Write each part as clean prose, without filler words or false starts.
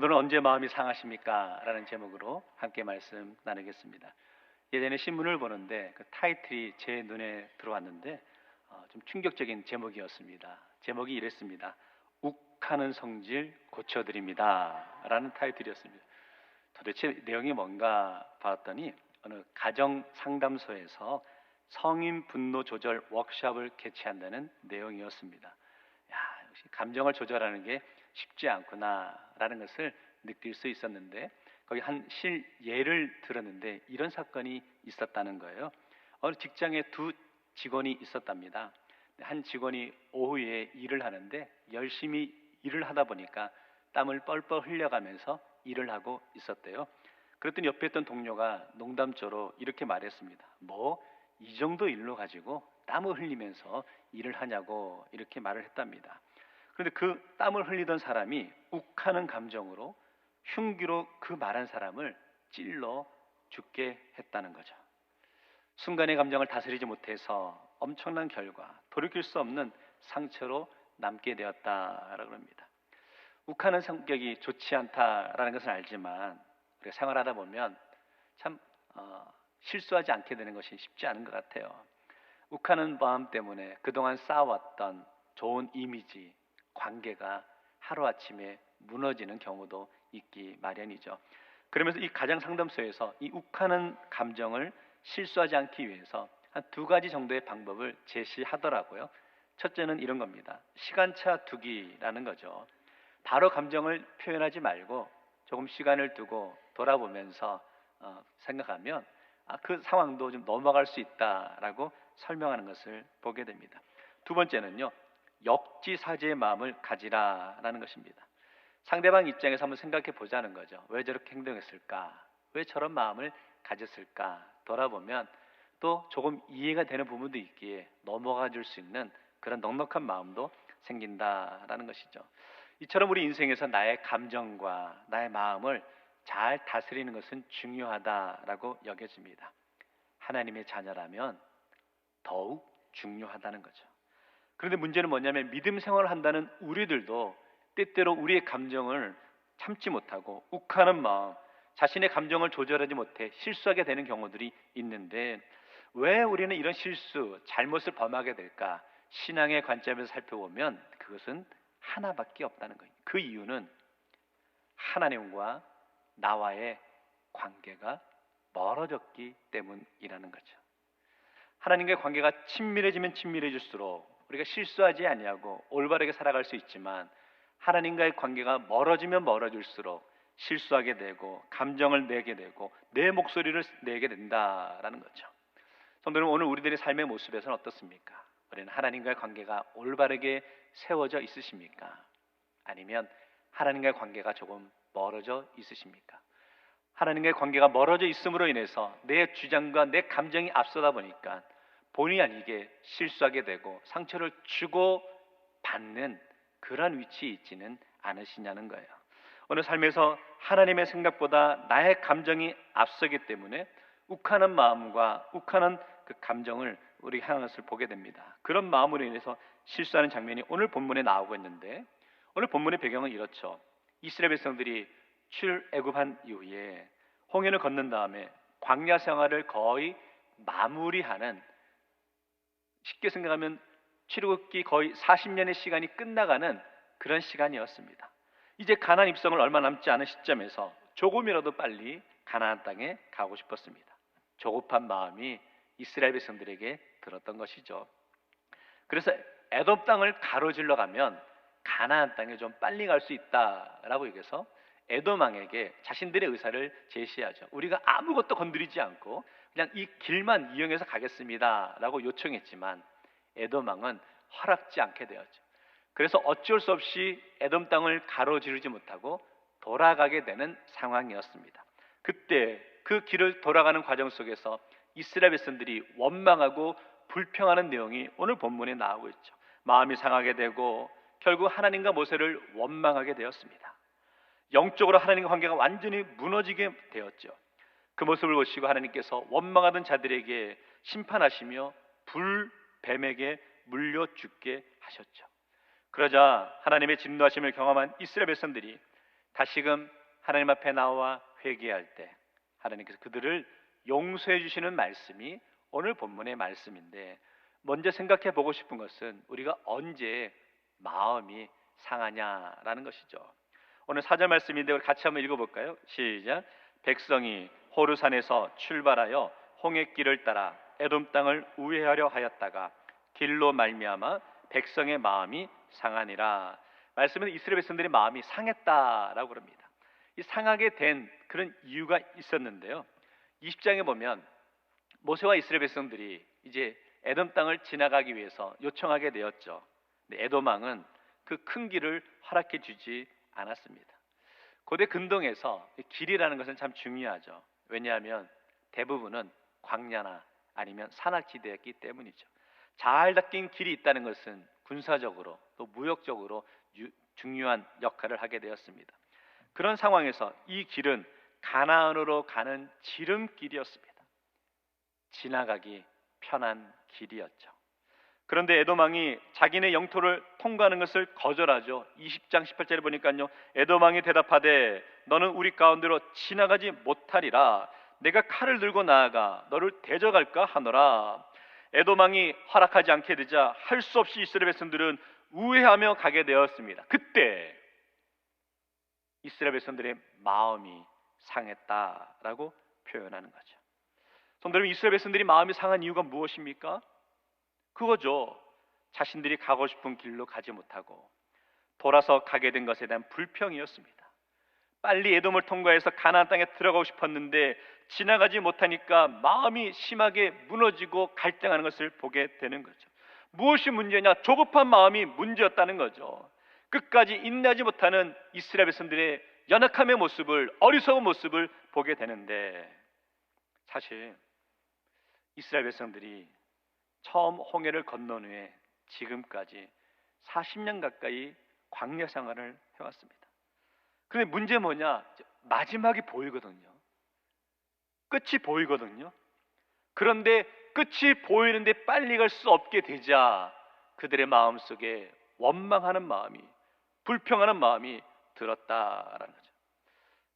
오늘은 언제 마음이 상하십니까? 라는 제목으로 함께 말씀 나누겠습니다. 예전에 신문을 보는데 그 타이틀이 제 눈에 들어왔는데 좀 충격적인 제목이었습니다. 제목이 이랬습니다. 욱하는 성질 고쳐드립니다. 라는 타이틀이었습니다. 도대체 내용이 뭔가 봤더니 어느 가정 상담소에서 성인 분노 조절 워크숍을 개최한다는 내용이었습니다. 야, 역시 감정을 조절하는 게 쉽지 않구나라는 것을 느낄 수 있었는데, 거기 한 실예를 들었는데 이런 사건이 있었다는 거예요. 어느 직장에 두 직원이 있었답니다. 한 직원이 오후에 일을 하는데 열심히 일을 하다 보니까 땀을 뻘뻘 흘려가면서 일을 하고 있었대요. 그랬더니 옆에 있던 동료가 농담조로 이렇게 말했습니다. 뭐 이 정도 일로 가지고 땀을 흘리면서 일을 하냐고 이렇게 말을 했답니다. 그런데 그 땀을 흘리던 사람이 욱하는 감정으로 흉기로 그 말한 사람을 찔러 죽게 했다는 거죠. 순간의 감정을 다스리지 못해서 엄청난 결과, 돌이킬 수 없는 상처로 남게 되었다라고 합니다. 욱하는 성격이 좋지 않다라는 것을 알지만 우리가 생활하다 보면 참 실수하지 않게 되는 것이 쉽지 않은 것 같아요. 욱하는 마음 때문에 그동안 쌓아왔던 좋은 이미지, 관계가 하루아침에 무너지는 경우도 있기 마련이죠. 그러면서 이 가정 상담소에서 이 욱하는 감정을 실수하지 않기 위해서 한 두 가지 정도의 방법을 제시하더라고요. 첫째는 이런 겁니다. 시간차 두기라는 거죠. 바로 감정을 표현하지 말고 조금 시간을 두고 돌아보면서 생각하면 그 상황도 좀 넘어갈 수 있다라고 설명하는 것을 보게 됩니다. 두 번째는요, 역지사지의 마음을 가지라라는 것입니다. 상대방 입장에서 한번 생각해 보자는 거죠. 왜 저렇게 행동했을까? 왜 저런 마음을 가졌을까? 돌아보면 또 조금 이해가 되는 부분도 있기에 넘어가 줄 수 있는 그런 넉넉한 마음도 생긴다라는 것이죠. 이처럼 우리 인생에서 나의 감정과 나의 마음을 잘 다스리는 것은 중요하다라고 여겨집니다. 하나님의 자녀라면 더욱 중요하다는 거죠. 그런데 문제는 뭐냐면 믿음 생활을 한다는 우리들도 때때로 우리의 감정을 참지 못하고 욱하는 마음, 자신의 감정을 조절하지 못해 실수하게 되는 경우들이 있는데, 왜 우리는 이런 실수, 잘못을 범하게 될까? 신앙의 관점에서 살펴보면 그것은 하나밖에 없다는 거예요. 그 이유는 하나님과 나와의 관계가 멀어졌기 때문이라는 거죠. 하나님과의 관계가 친밀해지면 친밀해질수록 우리가 실수하지 아니하고 올바르게 살아갈 수 있지만, 하나님과의 관계가 멀어지면 멀어질수록 실수하게 되고 감정을 내게 되고 내 목소리를 내게 된다라는 거죠. 성도 여러분, 오늘 우리들의 삶의 모습에서는 어떻습니까? 우리는 하나님과의 관계가 올바르게 세워져 있으십니까? 아니면 하나님과의 관계가 조금 멀어져 있으십니까? 하나님과의 관계가 멀어져 있음으로 인해서 내 주장과 내 감정이 앞서다 보니까 본의 아니게 실수하게 되고 상처를 주고 받는 그런 위치에 있지는 않으시냐는 거예요. 오늘 삶에서 하나님의 생각보다 나의 감정이 앞서기 때문에 욱하는 마음과 욱하는 그 감정을 우리 향한 것을 보게 됩니다. 그런 마음으로 인해서 실수하는 장면이 오늘 본문에 나오고 있는데, 오늘 본문의 배경은 이렇죠. 이스라엘 백성들이 출애굽한 이후에 홍해를 건넌 다음에 광야 생활을 거의 마무리하는, 쉽게 생각하면 출애굽기 거의 40년의 시간이 끝나가는 그런 시간이었습니다. 이제 가나안 입성을 얼마 남지 않은 시점에서 조금이라도 빨리 가나안 땅에 가고 싶었습니다. 조급한 마음이 이스라엘 백성들에게 들었던 것이죠. 그래서 에돔 땅을 가로질러 가면 가나안 땅에 좀 빨리 갈 수 있다라고 얘기해서 에돔 왕에게 자신들의 의사를 제시하죠. 우리가 아무것도 건드리지 않고 그냥 이 길만 이용해서 가겠습니다라고 요청했지만 에돔 왕은 허락지 않게 되었죠. 그래서 어쩔 수 없이 에돔 땅을 가로지르지 못하고 돌아가게 되는 상황이었습니다. 그때 그 길을 돌아가는 과정 속에서 이스라엘 백성들이 원망하고 불평하는 내용이 오늘 본문에 나오고 있죠. 마음이 상하게 되고 결국 하나님과 모세를 원망하게 되었습니다. 영적으로 하나님과 관계가 완전히 무너지게 되었죠. 그 모습을 보시고 하나님께서 원망하던 자들에게 심판하시며 불뱀에게 물려 죽게 하셨죠. 그러자 하나님의 진노하심을 경험한 이스라엘 백성들이 다시금 하나님 앞에 나와 회개할 때 하나님께서 그들을 용서해 주시는 말씀이 오늘 본문의 말씀인데, 먼저 생각해 보고 싶은 것은 우리가 언제 마음이 상하냐라는 것이죠. 오늘 4절 말씀인데 우리 같이 한번 읽어볼까요? 시작. 백성이 호르산에서 출발하여 홍해길을 따라 에돔 땅을 우회하려 하였다가 길로 말미암아 백성의 마음이 상하니라. 말씀은 이스라엘 백성들의 마음이 상했다라고 그럽니다. 이 상하게 된 그런 이유가 있었는데요, 20장에 보면 모세와 이스라엘 백성들이 이제 에돔 땅을 지나가기 위해서 요청하게 되었죠. 근데 에돔 왕은 그 큰 길을 허락해 주지 않았습니다. 고대 근동에서 길이라는 것은 참 중요하죠. 왜냐하면 대부분은 광야나 아니면 산악지대였기 때문이죠. 잘 닦인 길이 있다는 것은 군사적으로 또 무역적으로 중요한 역할을 하게 되었습니다. 그런 상황에서 이 길은 가나안으로 가는 지름길이었습니다. 지나가기 편한 길이었죠. 그런데 에돔 왕이 자기네 영토를 통과하는 것을 거절하죠. 20장 18절에 보니까요, 에돔 왕이 대답하되 너는 우리 가운데로 지나가지 못하리라. 내가 칼을 들고 나아가 너를 대적할까 하노라. 에돔 왕이 허락하지 않게 되자 할 수 없이 이스라엘 백성들은 우회하며 가게 되었습니다. 그때 이스라엘 백성들의 마음이 상했다라고 표현하는 거죠. 성도 여러분, 이스라엘 백성들이 마음이 상한 이유가 무엇입니까? 그거죠. 자신들이 가고 싶은 길로 가지 못하고 돌아서 가게 된 것에 대한 불평이었습니다. 빨리 에돔을 통과해서 가나안 땅에 들어가고 싶었는데 지나가지 못하니까 마음이 심하게 무너지고 갈등하는 것을 보게 되는 거죠. 무엇이 문제냐? 조급한 마음이 문제였다는 거죠. 끝까지 인내하지 못하는 이스라엘 백성들의 연약함의 모습을, 어리석은 모습을 보게 되는데, 사실 이스라엘 백성들이 처음 홍해를 건넌 후에 지금까지 40년 가까이 광야 생활을 해왔습니다. 그런데 문제 뭐냐? 마지막이 보이거든요. 끝이 보이거든요. 그런데 끝이 보이는데 빨리 갈 수 없게 되자 그들의 마음속에 원망하는 마음이, 불평하는 마음이 들었다라는 거죠.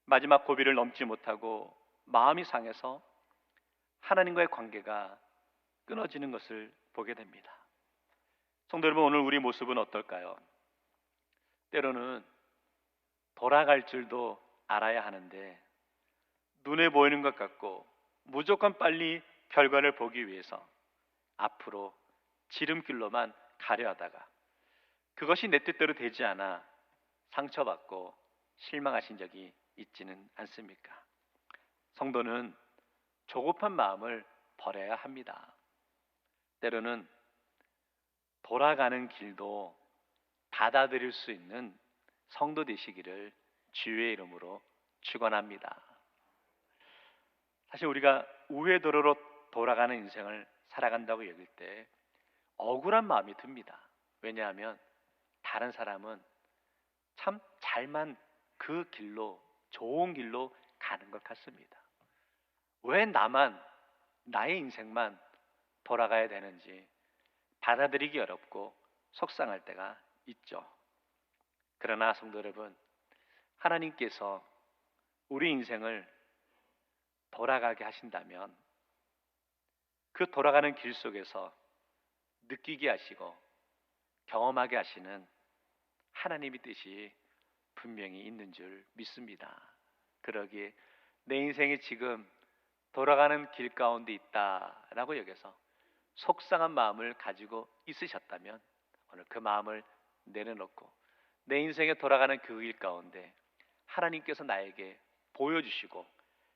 마지막 고비를 넘지 못하고 마음이 상해서 하나님과의 관계가 끊어지는 것을 보게 됩니다. 성도 여러분, 오늘 우리 모습은 어떨까요? 때로는 돌아갈 줄도 알아야 하는데 눈에 보이는 것 같고 무조건 빨리 결과를 보기 위해서 앞으로 지름길로만 가려 하다가 그것이 내 뜻대로 되지 않아 상처받고 실망하신 적이 있지는 않습니까? 성도는 조급한 마음을 버려야 합니다. 때로는 돌아가는 길도 받아들일 수 있는 성도 되시기를 주의 이름으로 축원합니다. 사실 우리가 우회도로로 돌아가는 인생을 살아간다고 여길 때 억울한 마음이 듭니다. 왜냐하면 다른 사람은 참 잘만 그 길로, 좋은 길로 가는 것 같습니다. 왜 나만, 나의 인생만 돌아가야 되는지 받아들이기 어렵고 속상할 때가 있죠. 그러나 성도 여러분, 하나님께서 우리 인생을 돌아가게 하신다면 그 돌아가는 길 속에서 느끼게 하시고 경험하게 하시는 하나님의 뜻이 분명히 있는 줄 믿습니다. 그러기에 내 인생이 지금 돌아가는 길 가운데 있다라고 여겨서 속상한 마음을 가지고 있으셨다면 오늘 그 마음을 내려놓고 내 인생에 돌아가는 그 길 가운데 하나님께서 나에게 보여주시고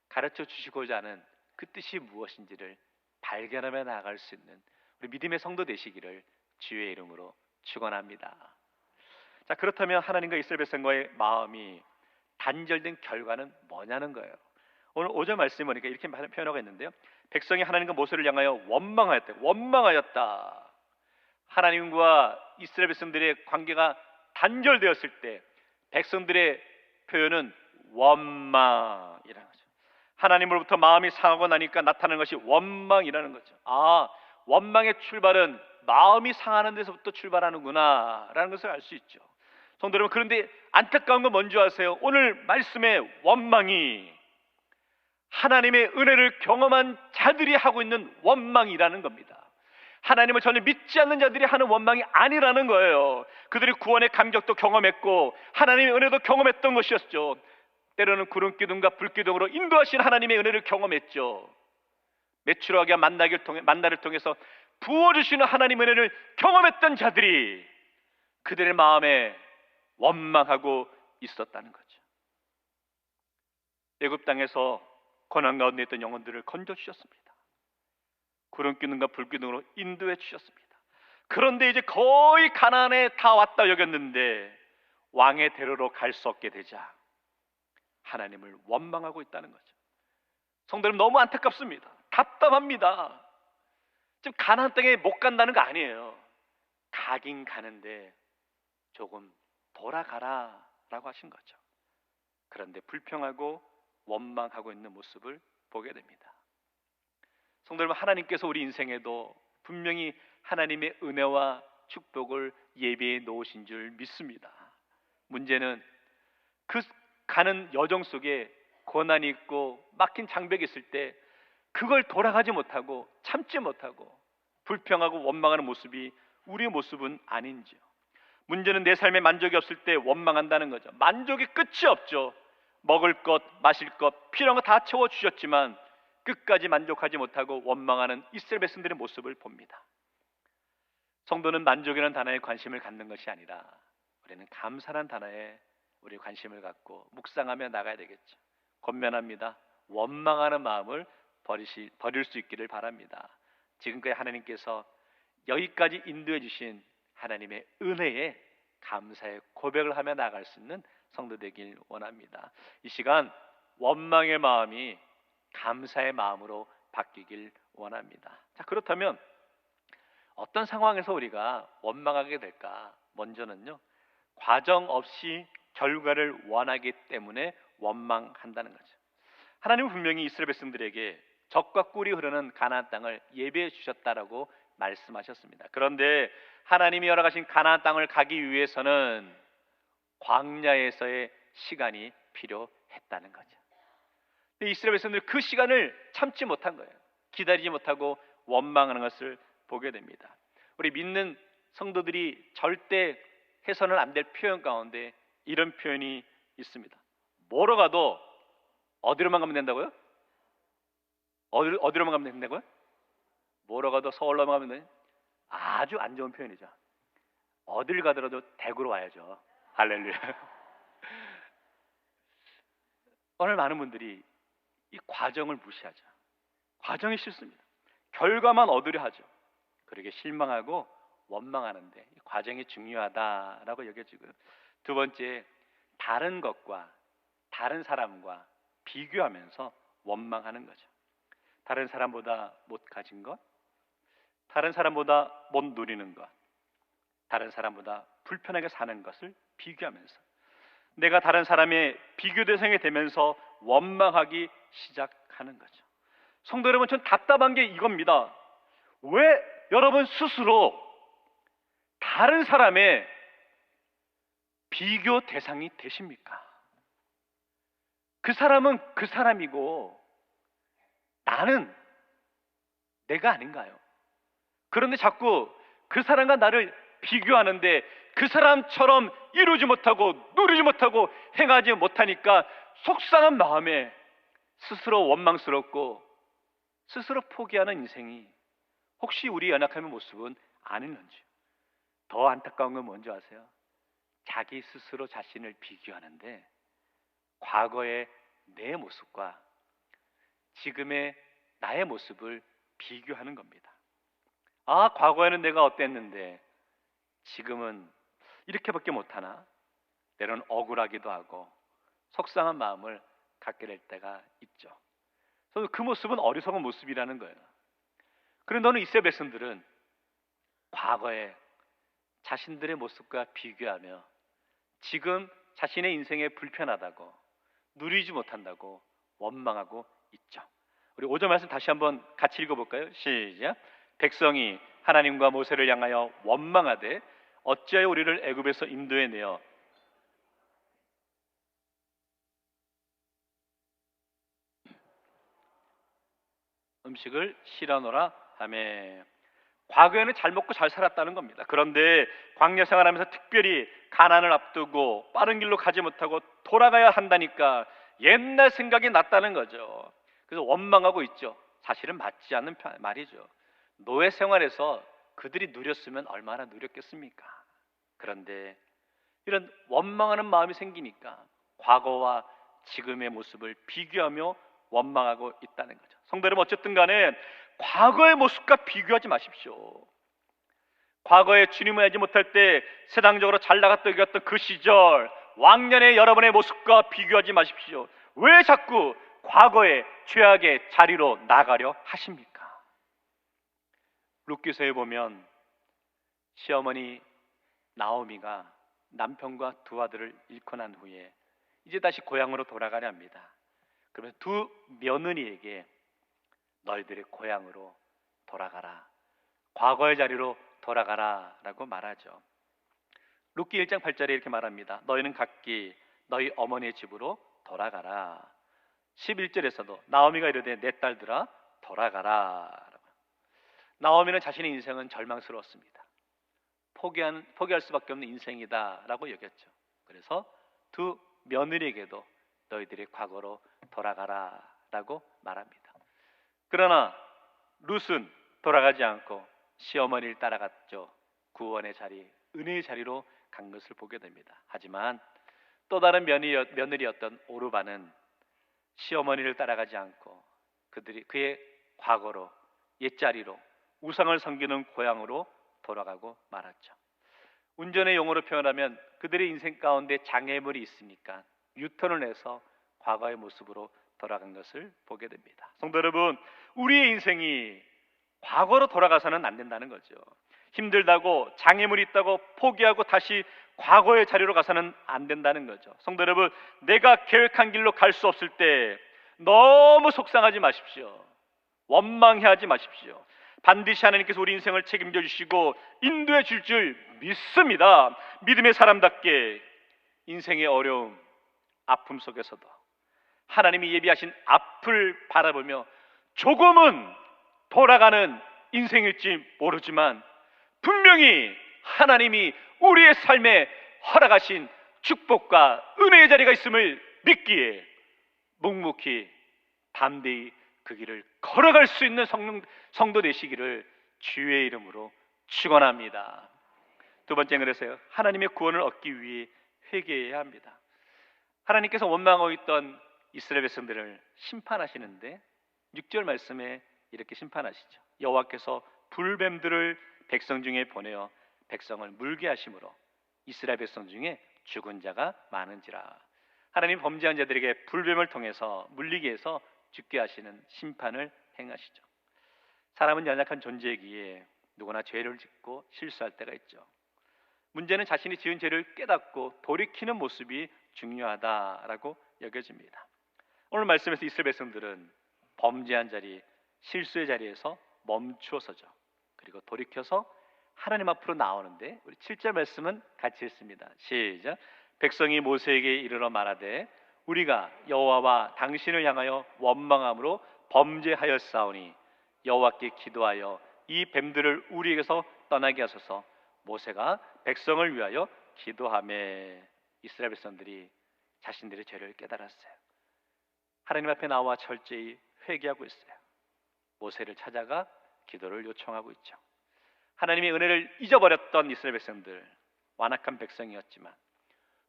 가르쳐 주시고자 하는 그 뜻이 무엇인지를 발견하며 나아갈 수 있는 우리 믿음의 성도 되시기를 주의 이름으로 축원합니다. 자, 그렇다면 하나님과 이스라엘 백성과의 마음이 단절된 결과는 뭐냐는 거예요. 오늘 5절 말씀에 보니까 이렇게 표현하고 있는데요, 백성이 하나님과 모세를 향하여 원망하였다. 원망하였다. 하나님과 이스라엘 백성들의 관계가 단절되었을 때 백성들의 표현은 원망이라는 거죠. 하나님으로부터 마음이 상하고 나니까 나타나는 것이 원망이라는 거죠. 아, 원망의 출발은 마음이 상하는 데서부터 출발하는구나 라는 것을 알 수 있죠. 성도 여러분, 그런데 안타까운 건 뭔지 아세요? 오늘 말씀의 원망이 하나님의 은혜를 경험한 자들이 하고 있는 원망이라는 겁니다. 하나님을 전혀 믿지 않는 자들이 하는 원망이 아니라는 거예요. 그들이 구원의 감격도 경험했고 하나님의 은혜도 경험했던 것이었죠. 때로는 구름 기둥과 불 기둥으로 인도하신 하나님의 은혜를 경험했죠. 메추라기와 만나를 통해서 부어주시는 하나님의 은혜를 경험했던 자들이 그들의 마음에 원망하고 있었다는 거죠. 애굽 땅에서 고난 가운데 있던 영혼들을 건져 주셨습니다. 구름 기둥과 불 기둥으로 인도해 주셨습니다. 그런데 이제 거의 가나안에 다 왔다 여겼는데 왕의 대로로 갈 수 없게 되자 하나님을 원망하고 있다는 거죠. 성도 여러분, 너무 안타깝습니다. 답답합니다. 지금 가나안 땅에 못 간다는 거 아니에요. 가긴 가는데 조금 돌아가라 라고 하신 거죠. 그런데 불평하고 원망하고 있는 모습을 보게 됩니다. 성도 여러분, 하나님께서 우리 인생에도 분명히 하나님의 은혜와 축복을 예비해 놓으신 줄 믿습니다. 문제는 그 가는 여정 속에 고난이 있고 막힌 장벽이 있을 때 그걸 돌아가지 못하고 참지 못하고 불평하고 원망하는 모습이 우리의 모습은 아닌지요. 문제는 내 삶에 만족이 없을 때 원망한다는 거죠. 만족이 끝이 없죠. 먹을 것, 마실 것, 필요한 거 다 채워주셨지만 끝까지 만족하지 못하고 원망하는 이스라엘 백성들의 모습을 봅니다. 성도는 만족이라는 단어에 관심을 갖는 것이 아니라 우리는 감사라는 단어에 우리 관심을 갖고 묵상하며 나가야 되겠죠. 권면합니다. 원망하는 마음을 버릴 수 있기를 바랍니다. 지금까지 하나님께서 여기까지 인도해 주신 하나님의 은혜에 감사의 고백을 하며 나아갈 수 있는 성도 되길 원합니다. 이 시간 원망의 마음이 감사의 마음으로 바뀌길 원합니다. 자, 그렇다면 어떤 상황에서 우리가 원망하게 될까? 먼저는요, 과정 없이 결과를 원하기 때문에 원망한다는 거죠. 하나님은 분명히 이스라엘 백성들에게 젖과 꿀이 흐르는 가나안 땅을 예비해 주셨다라고 말씀하셨습니다. 그런데 하나님이 허락하신 가나안 땅을 가기 위해서는 광야에서의 시간이 필요했다는 거죠. 이스라엘 백성들 그 시간을 참지 못한 거예요. 기다리지 못하고 원망하는 것을 보게 됩니다. 우리 믿는 성도들이 절대 해서는 안 될 표현 가운데 이런 표현이 있습니다. 뭐로 가도 어디로만 가면 된다고요? 어디로만 가면 된다고요? 뭐로 가도 서울로만 가면 돼? 아주 안 좋은 표현이죠. 어딜 가더라도 대구로 와야죠. 할렐루야. 오늘 많은 분들이 이 과정을 무시하죠. 과정이 싫습니다. 결과만 얻으려 하죠. 그러게 실망하고 원망하는데 이 과정이 중요하다라고 여겨지고요. 두 번째, 다른 것과 다른 사람과 비교하면서 원망하는 거죠. 다른 사람보다 못 가진 것, 다른 사람보다 못 누리는 것, 다른 사람보다 불편하게 사는 것을 비교하면서 내가 다른 사람의 비교 대상이 되면서 원망하기 시작하는 거죠. 성도 여러분, 전 답답한 게 이겁니다. 왜 여러분 스스로 다른 사람의 비교 대상이 되십니까? 그 사람은 그 사람이고 나는 내가 아닌가요? 그런데 자꾸 그 사람과 나를 비교하는데 그 사람처럼 이루지 못하고 누리지 못하고 행하지 못하니까 속상한 마음에 스스로 원망스럽고 스스로 포기하는 인생이 혹시 우리 연약함의 모습은 아닌지. 더 안타까운 건 뭔지 아세요? 자기 스스로 자신을 비교하는데 과거의 내 모습과 지금의 나의 모습을 비교하는 겁니다. 아, 과거에는 내가 어땠는데 지금은 이렇게밖에 못하나? 때로는 억울하기도 하고 속상한 마음을 갖게 될 때가 있죠. 그래서 그 모습은 어리석은 모습이라는 거예요. 그런데 오늘 이스라엘 백성들은 과거에 자신들의 모습과 비교하며 지금 자신의 인생에 불편하다고 누리지 못한다고 원망하고 있죠. 우리 5절 말씀 다시 한번 같이 읽어볼까요? 시작. 백성이 하나님과 모세를 향하여 원망하되 어찌하여 우리를 애굽에서 인도해 내어 음식을 실어놓으라 하매. 과거에는 잘 먹고 잘 살았다는 겁니다. 그런데 광야 생활하면서 특별히 가난을 앞두고 빠른 길로 가지 못하고 돌아가야 한다니까 옛날 생각이 났다는 거죠. 그래서 원망하고 있죠. 사실은 맞지 않는 말이죠. 노예 생활에서 그들이 누렸으면 얼마나 누렸겠습니까? 그런데 이런 원망하는 마음이 생기니까 과거와 지금의 모습을 비교하며 원망하고 있다는 거죠. 성도 여러분, 어쨌든 간에 과거의 모습과 비교하지 마십시오. 과거에 주님을 알지 못할 때 세상적으로 잘 나갔던 그 시절, 왕년의 여러분의 모습과 비교하지 마십시오. 왜 자꾸 과거의 죄악의 자리로 나가려 하십니까? 룻기서에 보면 시어머니 나오미가 남편과 두 아들을 잃고 난 후에 이제 다시 고향으로 돌아가려 합니다. 그러면 두 며느리에게 너희들의 고향으로 돌아가라, 과거의 자리로 돌아가라 라고 말하죠. 룻기 1장 8절에 이렇게 말합니다. 너희는 각기 너희 어머니의 집으로 돌아가라. 11절에서도 나오미가 이르되 내 딸들아 돌아가라. 나오미는 자신의 인생은 절망스러웠습니다. 포기할 수밖에 없는 인생이다 라고 여겼죠. 그래서 두 며느리에게도 너희들의 과거로 돌아가라 라고 말합니다. 그러나 룻은 돌아가지 않고 시어머니를 따라갔죠. 구원의 자리, 은혜의 자리로 간 것을 보게 됩니다. 하지만 또 다른 며느리였던 오르바는 시어머니를 따라가지 않고 그의 과거로, 옛자리로, 우상을 섬기는 고향으로 돌아가고 말았죠. 운전의 용어로 표현하면 그들의 인생 가운데 장애물이 있으니까 유턴을 해서 과거의 모습으로 돌아간 것을 보게 됩니다. 성도 여러분, 우리의 인생이 과거로 돌아가서는 안 된다는 거죠. 힘들다고 장애물이 있다고 포기하고 다시 과거의 자리로 가서는 안 된다는 거죠. 성도 여러분, 내가 계획한 길로 갈 수 없을 때 너무 속상하지 마십시오. 원망해하지 마십시오. 반드시 하나님께서 우리 인생을 책임져 주시고 인도해 줄 줄 믿습니다. 믿음의 사람답게 인생의 어려움, 아픔 속에서도 하나님이 예비하신 앞을 바라보며 조금은 돌아가는 인생일지 모르지만 분명히 하나님이 우리의 삶에 허락하신 축복과 은혜의 자리가 있음을 믿기에 묵묵히 담대히 그 길을 걸어갈 수 있는 성도 되시기를 주의 이름으로 축원합니다. 두 번째, 그래서요, 하나님의 구원을 얻기 위해 회개해야 합니다. 하나님께서 원망하고 있던 이스라엘 백성들을 심판하시는데 6절 말씀에 이렇게 심판하시죠. 여호와께서 불뱀들을 백성 중에 보내어 백성을 물게 하심으로 이스라엘 백성 중에 죽은 자가 많은지라. 하나님 범죄한 자들에게 불뱀을 통해서 물리게 해서 죽게 하시는 심판을 행하시죠. 사람은 연약한 존재이기에 누구나 죄를 짓고 실수할 때가 있죠. 문제는 자신이 지은 죄를 깨닫고 돌이키는 모습이 중요하다라고 여겨집니다. 오늘 말씀에서 이스라엘 백성들은 범죄한 자리, 실수의 자리에서 멈추어서죠. 그리고 돌이켜서 하나님 앞으로 나오는데 우리 7절 말씀은 같이 읽습니다. 시작. 백성이 모세에게 이르러 말하되 우리가 여호와와 당신을 향하여 원망함으로 범죄하였사오니 여호와께 기도하여 이 뱀들을 우리에게서 떠나게 하소서. 모세가 백성을 위하여 기도하매. 이스라엘 백성들이 자신들의 죄를 깨달았어요. 하나님 앞에 나와 철저히 회개하고 있어요. 모세를 찾아가 기도를 요청하고 있죠. 하나님의 은혜를 잊어버렸던 이스라엘 백성들, 완악한 백성이었지만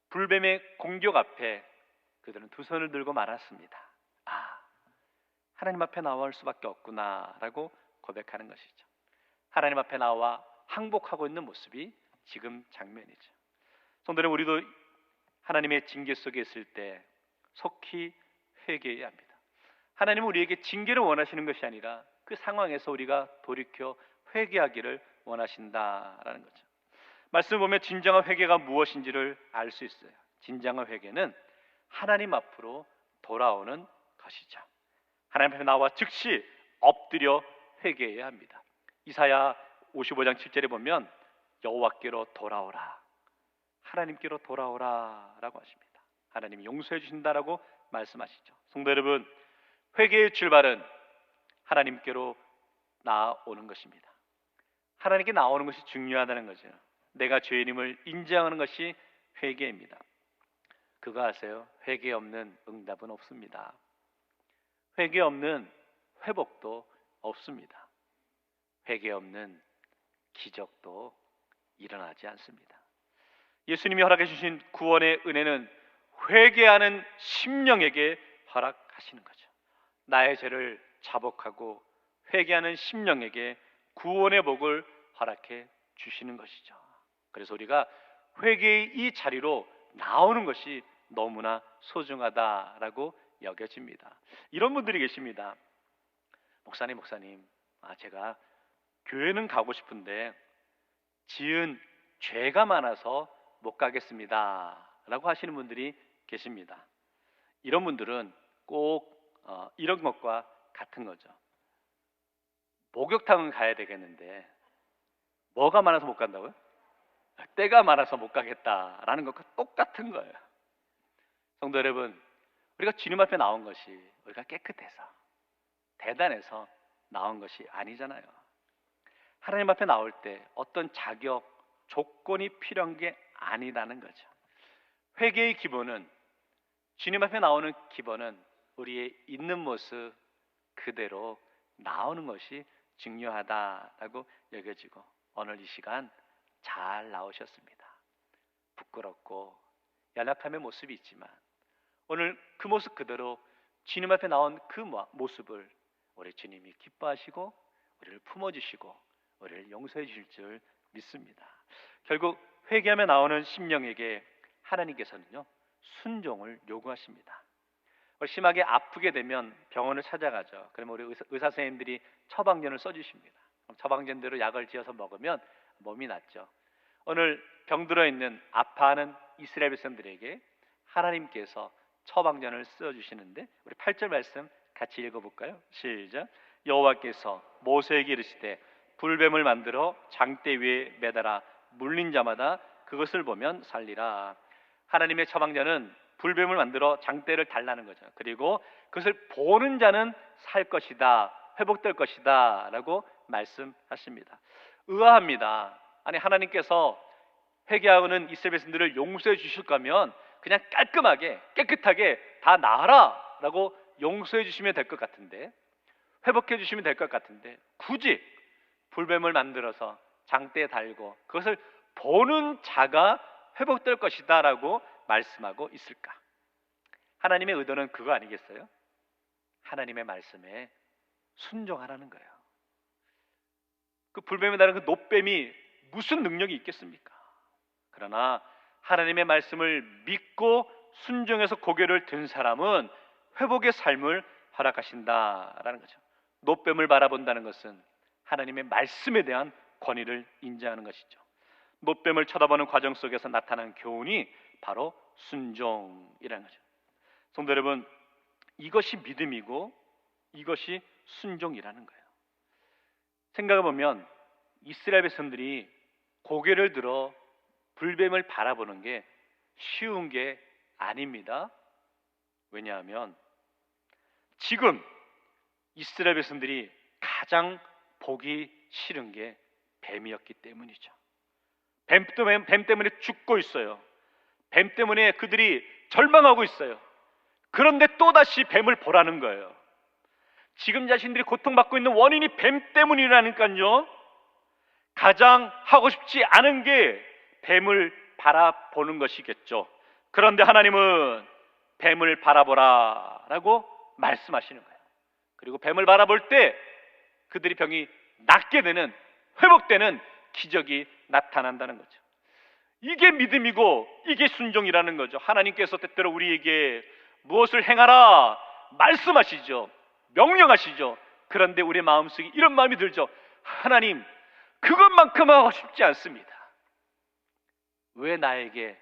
불뱀의 공격 앞에 그들은 두 손을 들고 말았습니다. 하나님 앞에 나올 수밖에 없구나라고 고백하는 것이죠. 하나님 앞에 나와 항복하고 있는 모습이 지금 장면이죠. 성도는 우리도 하나님의 징계 속에 있을 때 속히 회개해야 합니다. 하나님은 우리에게 징계를 원하시는 것이 아니라 그 상황에서 우리가 돌이켜 회개하기를 원하신다라는 거죠. 말씀을 보면 진정한 회개가 무엇인지를 알 수 있어요. 진정한 회개는 하나님 앞으로 돌아오는 것이죠. 하나님 앞에 나와 즉시 엎드려 회개해야 합니다. 이사야 55장 7절에 보면 여호와께로 돌아오라, 하나님께로 돌아오라 라고 하십니다. 하나님이 용서해 주신다라고 말씀하시죠. 성도 여러분, 회개의 출발은 하나님께로 나아오는 것입니다. 하나님께 나오는 것이 중요하다는 거죠. 내가 죄인임을 인정하는 것이 회개입니다. 그거 아세요? 회개 없는 응답은 없습니다. 회개 없는 회복도 없습니다. 회개 없는 기적도 일어나지 않습니다. 예수님이 허락해 주신 구원의 은혜는 회개하는 심령에게 허락하시는 거죠. 나의 죄를 자복하고 회개하는 심령에게 구원의 복을 허락해 주시는 것이죠. 그래서 우리가 회개의 이 자리로 나오는 것이 너무나 소중하다라고 여겨집니다. 이런 분들이 계십니다. 목사님, 제가 교회는 가고 싶은데 지은 죄가 많아서 못 가겠습니다 라고 하시는 분들이 계십니다. 이런 분들은 꼭 이런 것과 같은 거죠. 목욕탕은 가야 되겠는데 뭐가 많아서 못 간다고요? 때가 많아서 못 가겠다라는 것과 똑같은 거예요. 성도 여러분, 우리가 주님 앞에 나온 것이 우리가 깨끗해서 대단해서 나온 것이 아니잖아요. 하나님 앞에 나올 때 어떤 자격, 조건이 필요한 게 아니라는 거죠. 회개의 기본은, 주님 앞에 나오는 기본은 우리의 있는 모습 그대로 나오는 것이 중요하다라고 여겨지고, 오늘 이 시간 잘 나오셨습니다. 부끄럽고 연약함의 모습이 있지만 오늘 그 모습 그대로 주님 앞에 나온 그 모습을 우리 주님이 기뻐하시고 우리를 품어주시고 우리를 용서해 주실 줄 믿습니다. 결국 회개하며 나오는 심령에게 하나님께서는요, 순종을 요구하십니다. 심하게 아프게 되면 병원을 찾아가죠. 그러면 우리 의사 선생님들이 처방전을 써주십니다. 처방전대로 약을 지어서 먹으면 몸이 낫죠. 오늘 병들어 있는 아파하는 이스라엘 백성들에게 하나님께서 처방전을 써주시는데, 우리 8절 말씀 같이 읽어볼까요? 시작. 여호와께서 모세에게 이르시되 불뱀을 만들어 장대 위에 매달아 물린 자마다 그것을 보면 살리라. 하나님의 처방전은 불뱀을 만들어 장대를 달라는 거죠. 그리고 그것을 보는 자는 살 것이다, 회복될 것이다 라고 말씀하십니다. 의아합니다. 아니, 하나님께서 회개하는 이스라엘 백성들을 용서해 주실 거면 그냥 깔끔하게 깨끗하게 다 나아라 라고 용서해 주시면 될 것 같은데, 회복해 주시면 될 것 같은데, 굳이 불뱀을 만들어서 장대에 달고 그것을 보는 자가 회복될 것이다 라고 말씀하고 있을까? 하나님의 의도는 그거 아니겠어요? 하나님의 말씀에 순종하라는 거예요. 그 불뱀에 달은 그 노뱀이 무슨 능력이 있겠습니까? 그러나 하나님의 말씀을 믿고 순종해서 고개를 든 사람은 회복의 삶을 허락하신다라는 거죠. 노뱀을 바라본다는 것은 하나님의 말씀에 대한 권위를 인정하는 것이죠. 노뱀을 쳐다보는 과정 속에서 나타나는 교훈이 바로 순종이라는 거죠. 성도 여러분, 이것이 믿음이고 이것이 순종이라는 거예요. 생각해보면 이스라엘 백성들이 고개를 들어 불뱀을 바라보는 게 쉬운 게 아닙니다. 왜냐하면 지금 이스라엘 백성들이 가장 보기 싫은 게 뱀이었기 때문이죠. 뱀 때문에 죽고 있어요. 뱀 때문에 그들이 절망하고 있어요. 그런데 또다시 뱀을 보라는 거예요. 지금 자신들이 고통받고 있는 원인이 뱀 때문이라니까요. 가장 하고 싶지 않은 게 뱀을 바라보는 것이겠죠. 그런데 하나님은 뱀을 바라보라 라고 말씀하시는 거예요. 그리고 뱀을 바라볼 때 그들이 병이 낫게 되는, 회복되는 기적이 나타난다는 거죠. 이게 믿음이고 이게 순종이라는 거죠. 하나님께서 때때로 우리에게 무엇을 행하라 말씀하시죠. 명령하시죠. 그런데 우리의 마음속에 이런 마음이 들죠. 하나님, 그것만큼 하고 싶지 않습니다. 왜 나에게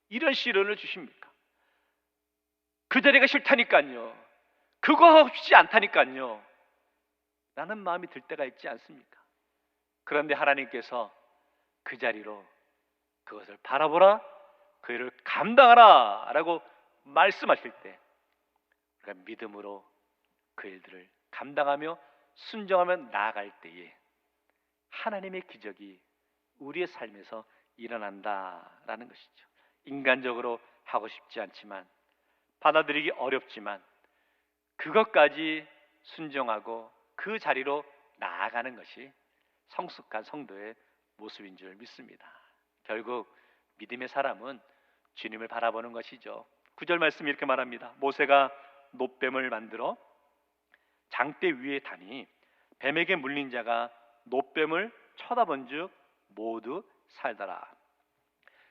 이런 시련을 주십니까? 그 자리가 싫다니까요. 그거 하고 싶지 않다니까요. 라는 마음이 들 때가 있지 않습니까? 그런데 하나님께서 그 자리로 그것을 바라보라, 그 일을 감당하라 라고 말씀하실 때 우리가 믿음으로 그 일들을 감당하며 순종하며 나아갈 때에 하나님의 기적이 우리의 삶에서 일어난다라는 것이죠. 인간적으로 하고 싶지 않지만, 받아들이기 어렵지만, 그것까지 순종하고 그 자리로 나아가는 것이 성숙한 성도의 모습인 줄 믿습니다. 결국 믿음의 사람은 주님을 바라보는 것이죠. 9절 말씀 이렇게 말합니다. 모세가 놋뱀을 만들어 장대 위에 다니 뱀에게 물린 자가 놋뱀을 쳐다본즉 모두 살더라.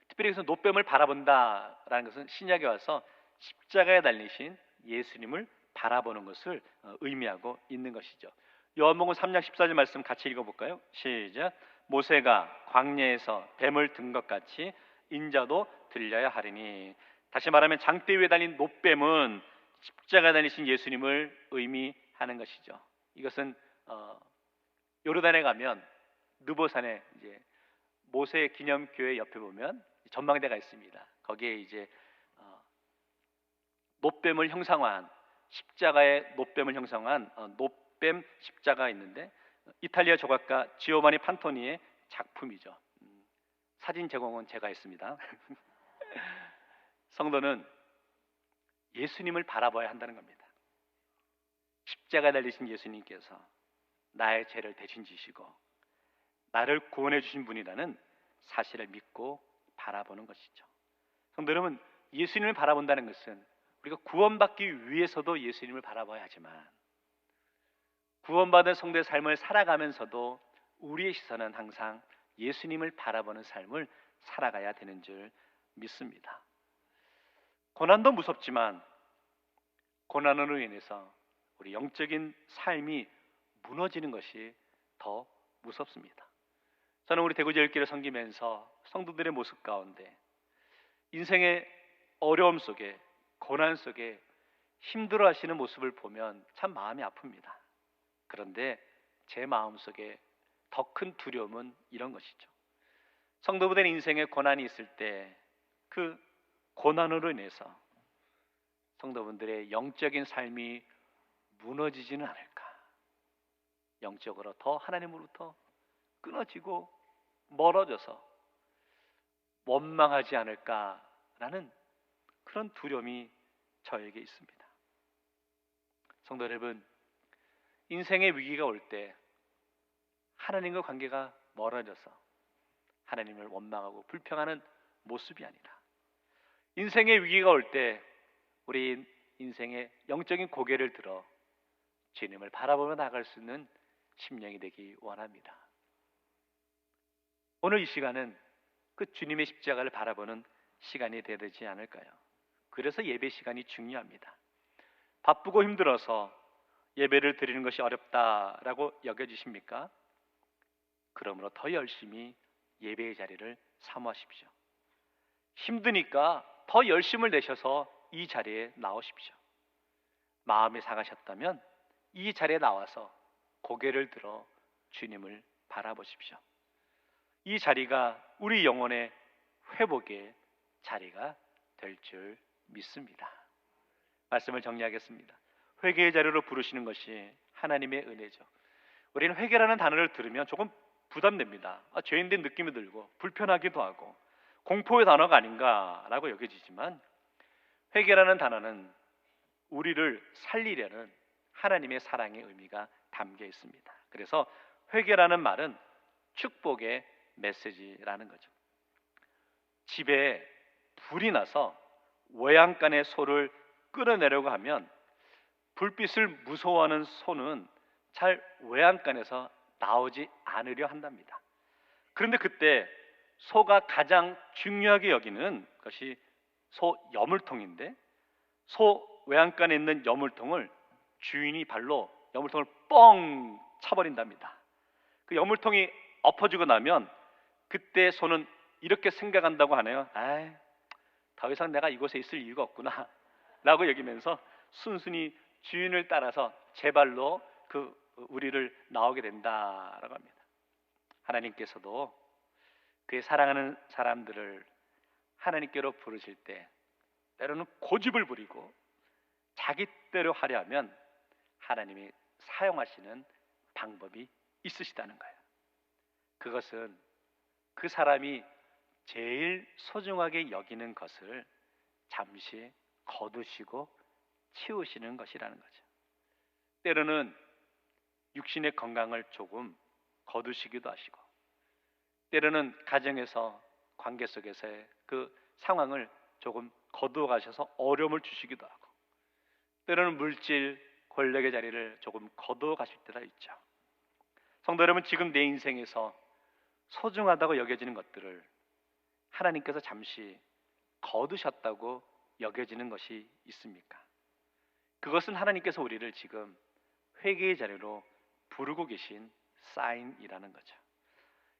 특별히 여기서 놋뱀을 바라본다라는 것은 신약에 와서 십자가에 달리신 예수님을 바라보는 것을 의미하고 있는 것이죠. 요한복음 3장 14절 말씀 같이 읽어볼까요? 시작. 모세가 광야에서 뱀을 든 것 같이 인자도 들려야 하리니. 다시 말하면 장대 위에 달린 놋뱀은 십자가에 달리신 예수님을 의미하는 것이죠. 이것은 요르단에 가면 느보산에 이제 모세 기념교회 옆에 보면 전망대가 있습니다. 거기에 이제 놋뱀을 형상화한 십자가의 놋뱀을 형상화한 놋뱀 십자가 있는데 이탈리아 조각가 지오바니 판토니의 작품이죠. 사진 제공은 제가 했습니다. 성도는 예수님을 바라봐야 한다는 겁니다. 십자가 달리신 예수님께서 나의 죄를 대신 지시고 나를 구원해 주신 분이라는 사실을 믿고 바라보는 것이죠. 성도 여러분, 예수님을 바라본다는 것은 우리가 구원받기 위해서도 예수님을 바라봐야 하지만 구원받은 성도의 삶을 살아가면서도 우리의 시선은 항상 예수님을 바라보는 삶을 살아가야 되는 줄 믿습니다. 고난도 무섭지만 고난으로 인해서 우리 영적인 삶이 무너지는 것이 더 무섭습니다. 저는 우리 대구제일교회를 섬기면서 성도들의 모습 가운데 인생의 어려움 속에 고난 속에 힘들어하시는 모습을 보면 참 마음이 아픕니다. 그런데 제 마음속에 더 큰 두려움은 이런 것이죠. 성도분들의 인생에 고난이 있을 때 그 고난으로 인해서 성도분들의 영적인 삶이 무너지지는 않을까, 영적으로 더 하나님으로부터 끊어지고 멀어져서 원망하지 않을까라는 그런 두려움이 저에게 있습니다. 성도 여러분, 인생의 위기가 올 때 하나님과 관계가 멀어져서 하나님을 원망하고 불평하는 모습이 아니라 인생의 위기가 올 때 우리 인생의 영적인 고개를 들어 주님을 바라보며 나갈 수 있는 심령이 되기 원합니다. 오늘 이 시간은 그 주님의 십자가를 바라보는 시간이 되어야 되지 않을까요? 그래서 예배 시간이 중요합니다. 바쁘고 힘들어서 예배를 드리는 것이 어렵다라고 여겨지십니까? 그러므로 더 열심히 예배의 자리를 사모하십시오. 힘드니까 더 열심을 내셔서 이 자리에 나오십시오. 마음이 상하셨다면 이 자리에 나와서 고개를 들어 주님을 바라보십시오. 이 자리가 우리 영혼의 회복의 자리가 될 줄 믿습니다. 말씀을 정리하겠습니다. 회개의 자리로 부르시는 것이 하나님의 은혜죠. 우리는 회개라는 단어를 들으면 조금 부담됩니다. 죄인된 느낌이 들고 불편하기도 하고 공포의 단어가 아닌가라고 여겨지지만 회개라는 단어는 우리를 살리려는 하나님의 사랑의 의미가 담겨 있습니다. 그래서 회개라는 말은 축복의 메시지라는 거죠. 집에 불이 나서 외양간의 소를 끌어내려고 하면 불빛을 무서워하는 소는 잘 외양간에서 나오지 않으려 한답니다. 그런데 그때 소가 가장 중요하게 여기는 것이 소 여물통인데 소 외양간에 있는 여물통을 주인이 발로 여물통을 뻥 차버린답니다. 그 여물통이 엎어지고 나면 그때 소는 이렇게 생각한다고 하네요. 더 이상 내가 이곳에 있을 이유가 없구나 라고 여기면서 순순히 주인을 따라서 제 발로 그 우리를 나오게 된다라고 합니다. 하나님께서도 그의 사랑하는 사람들을 하나님께로 부르실 때 때로는 고집을 부리고 자기 뜻대로 하려 하면 하나님이 사용하시는 방법이 있으시다는 거예요. 그것은 그 사람이 제일 소중하게 여기는 것을 잠시 거두시고 치우시는 것이라는 거죠. 때로는 육신의 건강을 조금 거두시기도 하시고, 때로는 가정에서 관계 속에서의 그 상황을 조금 거두어 가셔서 어려움을 주시기도 하고, 때로는 물질, 권력의 자리를 조금 거두어 가실 때가 있죠. 성도 여러분, 지금 내 인생에서 소중하다고 여겨지는 것들을 하나님께서 잠시 거두셨다고 여겨지는 것이 있습니까? 그것은 하나님께서 우리를 지금 회개의 자리로 부르고 계신 사인이라는 거죠.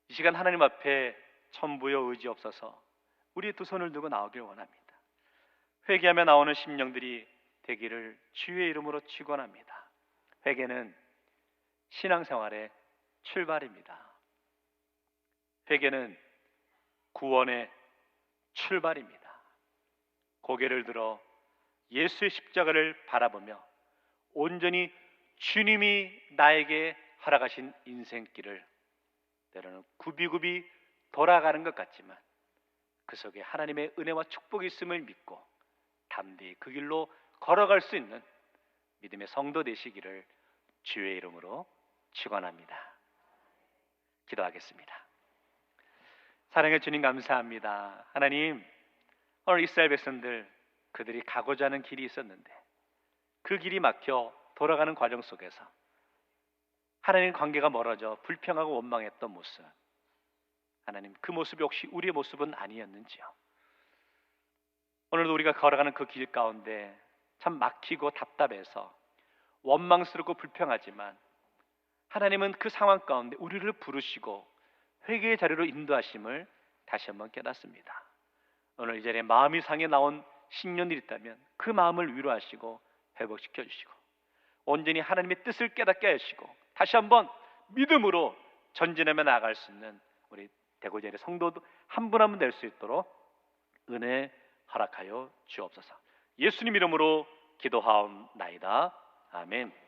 이 시간 하나님 앞에 천부여 의지없어서 우리의 두 손을 두고 나오길 원합니다. 회개하며 나오는 심령들이 되기를 주의 이름으로 축원합니다. 회개는 신앙생활의 출발입니다. 회개는 구원의 출발입니다. 고개를 들어 예수의 십자가를 바라보며 온전히 주님이 나에게 허락하신 인생길을 때로는 굽이굽이 돌아가는 것 같지만 그 속에 하나님의 은혜와 축복이 있음을 믿고 담대히 그 길로 걸어갈 수 있는 믿음의 성도 되시기를 주의 이름으로 축원합니다. 기도하겠습니다. 사랑의 주님, 감사합니다. 하나님, 오늘 이스라엘 백성들 그들이 가고자 하는 길이 있었는데 그 길이 막혀 돌아가는 과정 속에서 하나님 관계가 멀어져 불평하고 원망했던 모습, 하나님 그 모습이 혹시 우리의 모습은 아니었는지요? 오늘도 우리가 걸어가는 그 길 가운데 참 막히고 답답해서 원망스럽고 불평하지만 하나님은 그 상황 가운데 우리를 부르시고 회개의 자리로 인도하심을 다시 한번 깨닫습니다. 오늘 이 자리에 마음이 상해 나온 신년들이 있다면 그 마음을 위로하시고 회복시켜 주시고 온전히 하나님의 뜻을 깨닫게 하시고 다시 한번 믿음으로 전진하며 나아갈 수 있는 우리 대구제의 성도도 한 분 한 분 될 수 있도록 은혜 허락하여 주옵소서. 예수님 이름으로 기도하옵나이다. 아멘.